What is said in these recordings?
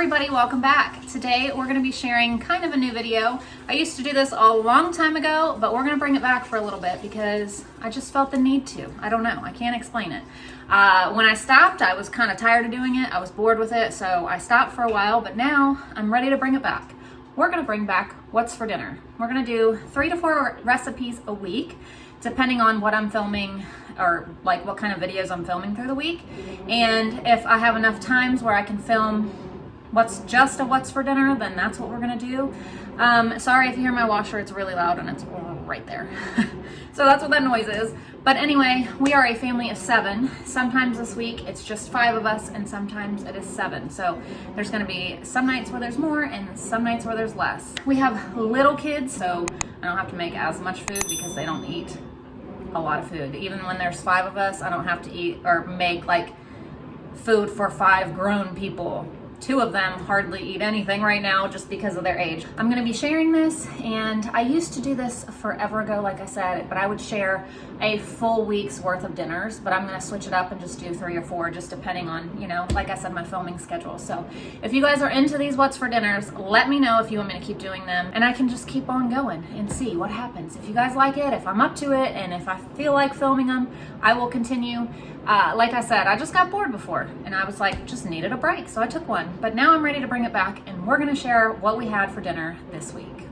everybody, welcome back. Today we're going to be sharing kind of a new video. I used to do this a long time ago, but we're going to bring it back for a little bit because I just felt the need to. I don't know, I can't explain it. When I stopped, I was kind of tired of doing it. I was bored with it, so I stopped for a while, but now I'm ready to bring it back. We're going to bring back what's for dinner. We're going to do 3 to 4 recipes a week, depending on what I'm filming or like what kind of videos I'm filming through the week. And if I have enough times where I can film what's for dinner, then that's what we're gonna do. Sorry if you hear my washer, it's really loud and it's right there. So that's what that noise is. But anyway, we are a family of 7. Sometimes this week it's just 5 of us and sometimes it is 7. So there's gonna be some nights where there's more and some nights where there's less. We have little kids, so I don't have to make as much food because they don't eat a lot of food. Even when there's 5 of us, I don't have to eat or make like food for 5 grown people. 2 of them hardly eat anything right now just because of their age. I'm gonna be sharing this, and I used to do this forever ago, like I said, but I would share a full week's worth of dinners, but I'm gonna switch it up and just do 3 or 4, just depending on, you know, like I said, my filming schedule. So if you guys are into these what's for dinners, let me know if you want me to keep doing them, and I can just keep on going and see what happens. If you guys like it, if I'm up to it, and if I feel like filming them, I will continue. Like I said, I just got bored before and I was like, just needed a break, so I took one. But now I'm ready to bring it back, and we're gonna share what we had for dinner this week.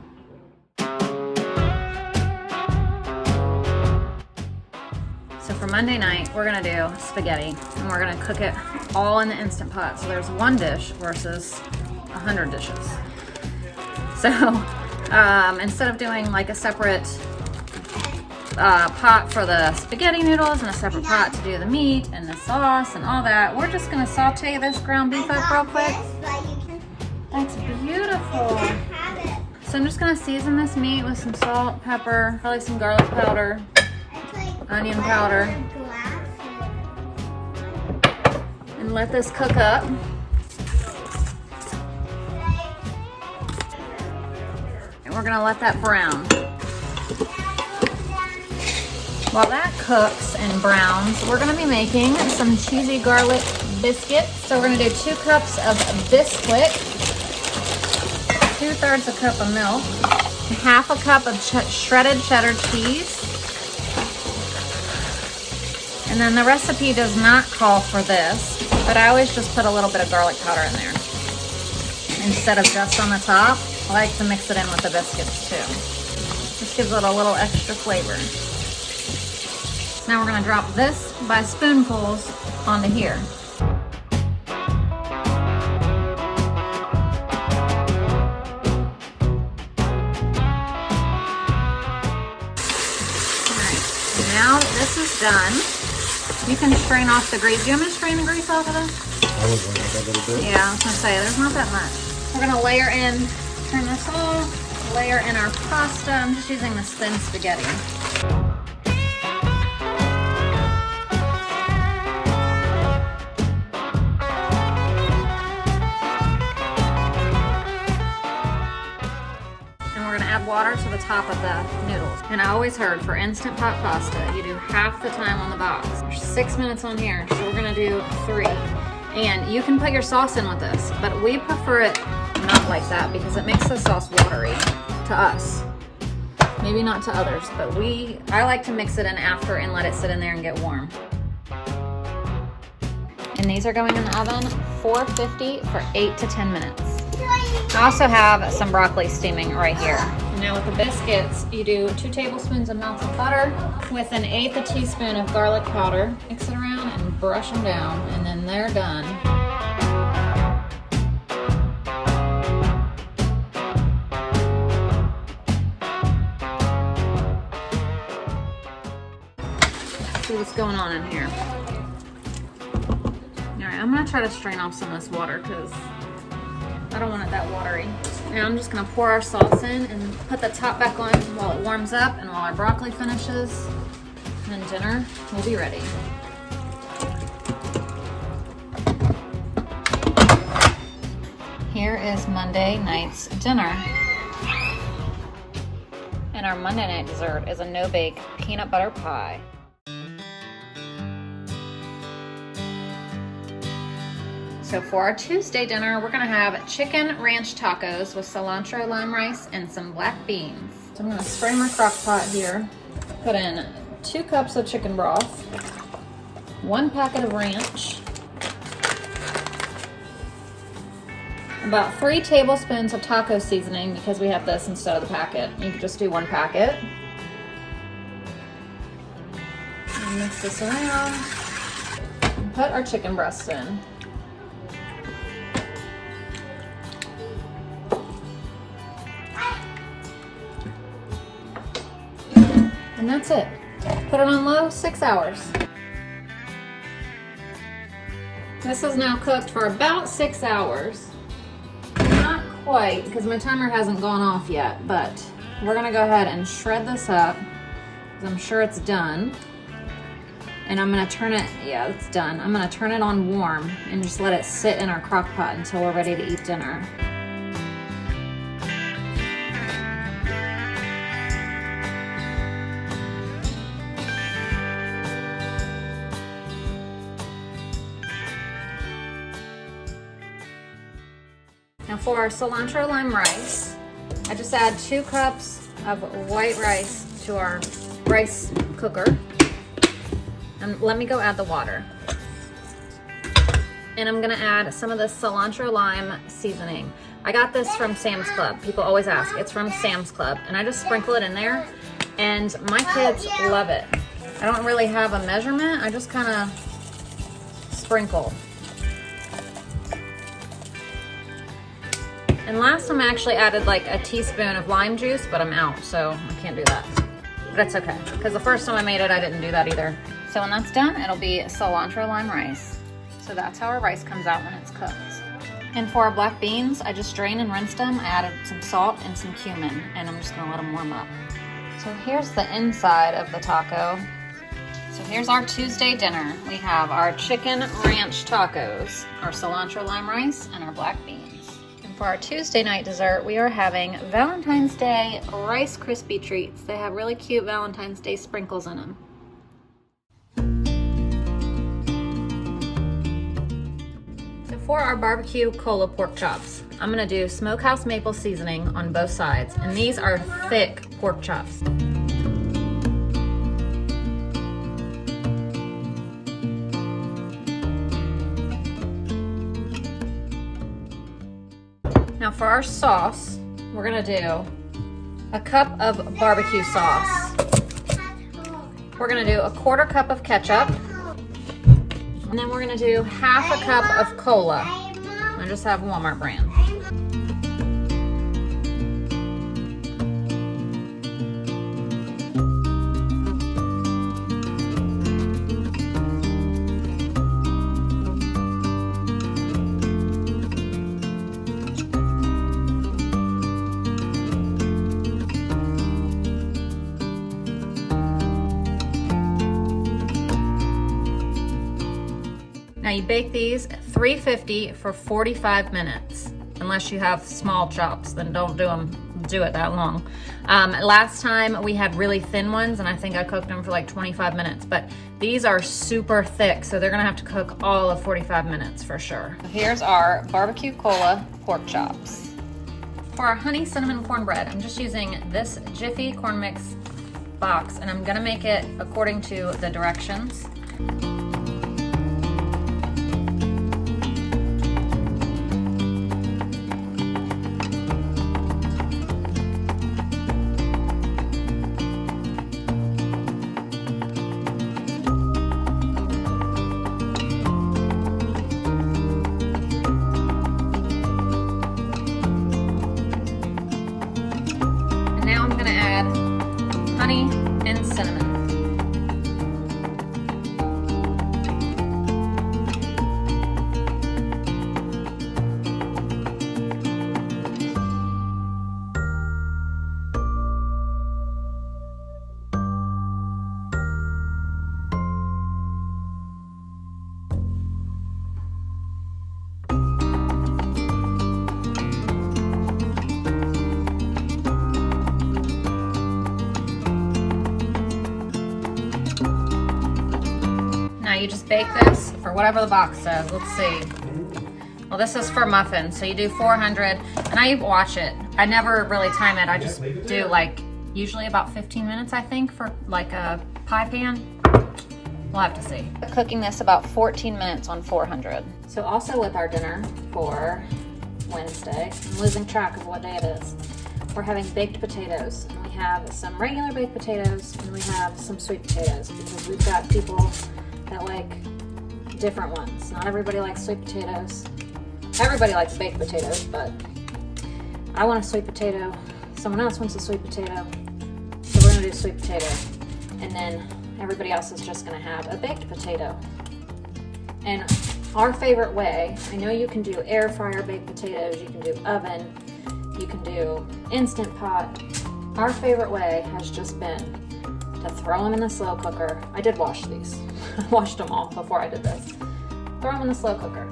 So for Monday night, we're gonna do spaghetti, and we're gonna cook it all in the Instant Pot. So there's 1 dish versus 100 dishes. So instead of doing like a separate pot for the spaghetti noodles and a separate pot to do the meat and the sauce and all that, we're just gonna saute this ground beef up real quick. That's beautiful. So I'm just gonna season this meat with some salt, pepper, probably some garlic powder, onion powder, and let this cook up. And we're gonna let that brown. While that cooks and browns, we're gonna be making some cheesy garlic biscuits. So we're gonna do 2 cups of BISQUICK, 2/3 a cup of milk, 1/2 cup of shredded cheddar cheese. And then the recipe does not call for this, but I always just put a little bit of garlic powder in there. Instead of just on the top, I like to mix it in with the biscuits too. This gives it a little extra flavor. Now we're gonna drop this by spoonfuls onto here. Alright, now that this is done, you can strain off the grease. Do you want me to strain the grease off of this? I was wondering a little bit. Yeah, I was gonna say, there's not that much. We're gonna layer in, turn this off, layer in our pasta. I'm just using this thin spaghetti. Water to the top of the noodles. And I always heard for Instant Pot pasta, you do half the time on the box. There's 6 minutes on here, so we're gonna do 3. And you can put your sauce in with this, but we prefer it not like that because it makes the sauce watery to us. Maybe not to others, but I like to mix it in after and let it sit in there and get warm. And these are going in the oven 450 for 8 to 10 minutes. I also have some broccoli steaming right here. Now with the biscuits, you do 2 tablespoons of melted butter with 1/8 teaspoon of garlic powder. Mix it around and brush them down, and then they're done. Let's see what's going on in here. All right, I'm gonna try to strain off some of this water because I don't want it that watery. Now I'm just gonna pour our sauce in and put the top back on while it warms up and while our broccoli finishes. And then dinner will be ready. Here is Monday night's dinner. And our Monday night dessert is a no-bake peanut butter pie. So for our Tuesday dinner, we're gonna have chicken ranch tacos with cilantro lime rice and some black beans. So I'm gonna spray my crock pot here. Put in 2 cups of chicken broth, 1 packet of ranch, about 3 tablespoons of taco seasoning because we have this instead of the packet. You can just do 1 packet. And mix this around and put our chicken breasts in. And that's it. Put it on low, 6 hours. This is now cooked for about 6 hours. Not quite, because my timer hasn't gone off yet, but we're gonna go ahead and shred this up, because I'm sure it's done. And I'm gonna turn it, yeah, it's done. I'm gonna turn it on warm and just let it sit in our crock pot until we're ready to eat dinner. Now for our cilantro lime rice, I just add 2 cups of white rice to our rice cooker. And let me go add the water. And I'm gonna add some of the cilantro lime seasoning. I got this from Sam's Club. People always ask, it's from Sam's Club. And I just sprinkle it in there, and my kids love it. I don't really have a measurement, I just kinda sprinkle. And last time I actually added like a teaspoon of lime juice, but I'm out, so I can't do that. But it's okay, because the first time I made it, I didn't do that either. So when that's done, it'll be cilantro lime rice. So that's how our rice comes out when it's cooked. And for our black beans, I just drained and rinsed them. I added some salt and some cumin, and I'm just gonna let them warm up. So here's the inside of the taco. So here's our Tuesday dinner. We have our chicken ranch tacos, our cilantro lime rice, and our black beans. For our Tuesday night dessert, we are having Valentine's Day Rice Krispie treats. They have really cute Valentine's Day sprinkles in them. So for our barbecue cola pork chops, I'm gonna do smokehouse maple seasoning on both sides, and these are thick pork chops. Now for our sauce, we're gonna do a cup of barbecue sauce. We're gonna do a 1/4 cup of ketchup. And then we're gonna do 1/2 cup of cola. I just have Walmart brand. Now you bake these at 350 for 45 minutes. Unless you have small chops, then don't do it that long. Last time we had really thin ones, and I think I cooked them for like 25 minutes, but these are super thick, so they're gonna have to cook all of 45 minutes for sure. Here's our barbecue cola pork chops. For our honey cinnamon cornbread, I'm just using this Jiffy corn mix box, and I'm gonna make it according to the directions. Honey and cinnamon. You just bake this for whatever the box says. Let's see. Well, this is for muffins, so you do 400, and I watch it. I never really time it. I just do like usually about 15 minutes, I think, for like a pie pan. We'll have to see. Cooking this about 14 minutes on 400. So also with our dinner for Wednesday, I'm losing track of what day it is. We're having baked potatoes, and we have some regular baked potatoes, and we have some sweet potatoes, because we've got people that like different ones. Not everybody likes sweet potatoes. Everybody likes baked potatoes, but I want a sweet potato. Someone else wants a sweet potato. So we're gonna do sweet potato. And then everybody else is just gonna have a baked potato. And our favorite way, I know you can do air fryer baked potatoes, you can do oven, you can do Instant Pot. Our favorite way has just been to throw them in the slow cooker. I did wash these. I washed them all before I did this. Throw them in the slow cooker.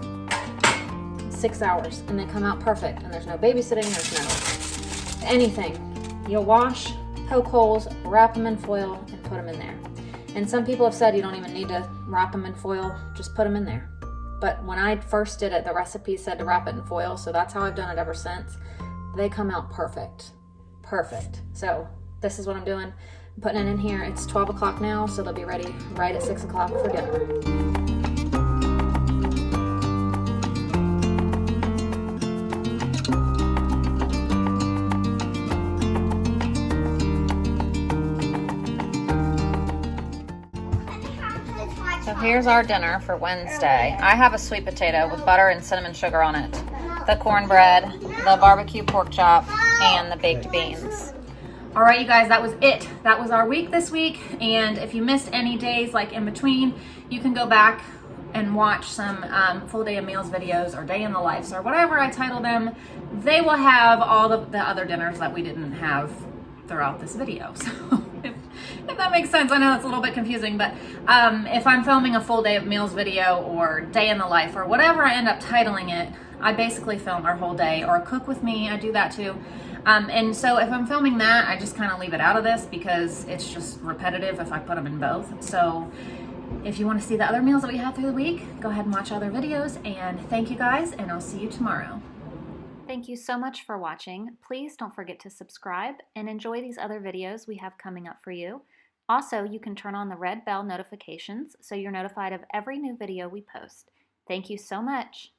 6 hours, and they come out perfect, and there's no babysitting, there's no anything. You'll wash, poke holes, wrap them in foil, and put them in there. And some people have said you don't even need to wrap them in foil, just put them in there. But when I first did it, the recipe said to wrap it in foil, so that's how I've done it ever since. They come out perfect. Perfect. So this is what I'm doing. I'm putting it in here. It's 12 o'clock now, so they'll be ready right at 6 o'clock for dinner. So here's our dinner for Wednesday. I have a sweet potato with butter and cinnamon sugar on it, the cornbread, the barbecue pork chop, and the baked beans. All right, you guys, that was it. That was our week this week. And if you missed any days like in between, you can go back and watch some full day of meals videos or day in the lives or whatever I title them. They will have all the other dinners that we didn't have throughout this video. So if that makes sense. I know it's a little bit confusing, but if I'm filming a full day of meals video or day in the life or whatever I end up titling it, I basically film our whole day, or cook with me, I do that too. And so if I'm filming that, I just kind of leave it out of this because it's just repetitive if I put them in both. So if you want to see the other meals that we had through the week, go ahead and watch other videos, and thank you guys, and I'll see you tomorrow. Thank you so much for watching. Please don't forget to subscribe and enjoy these other videos we have coming up for you. Also, you can turn on the red bell notifications so you're notified of every new video we post. Thank you so much.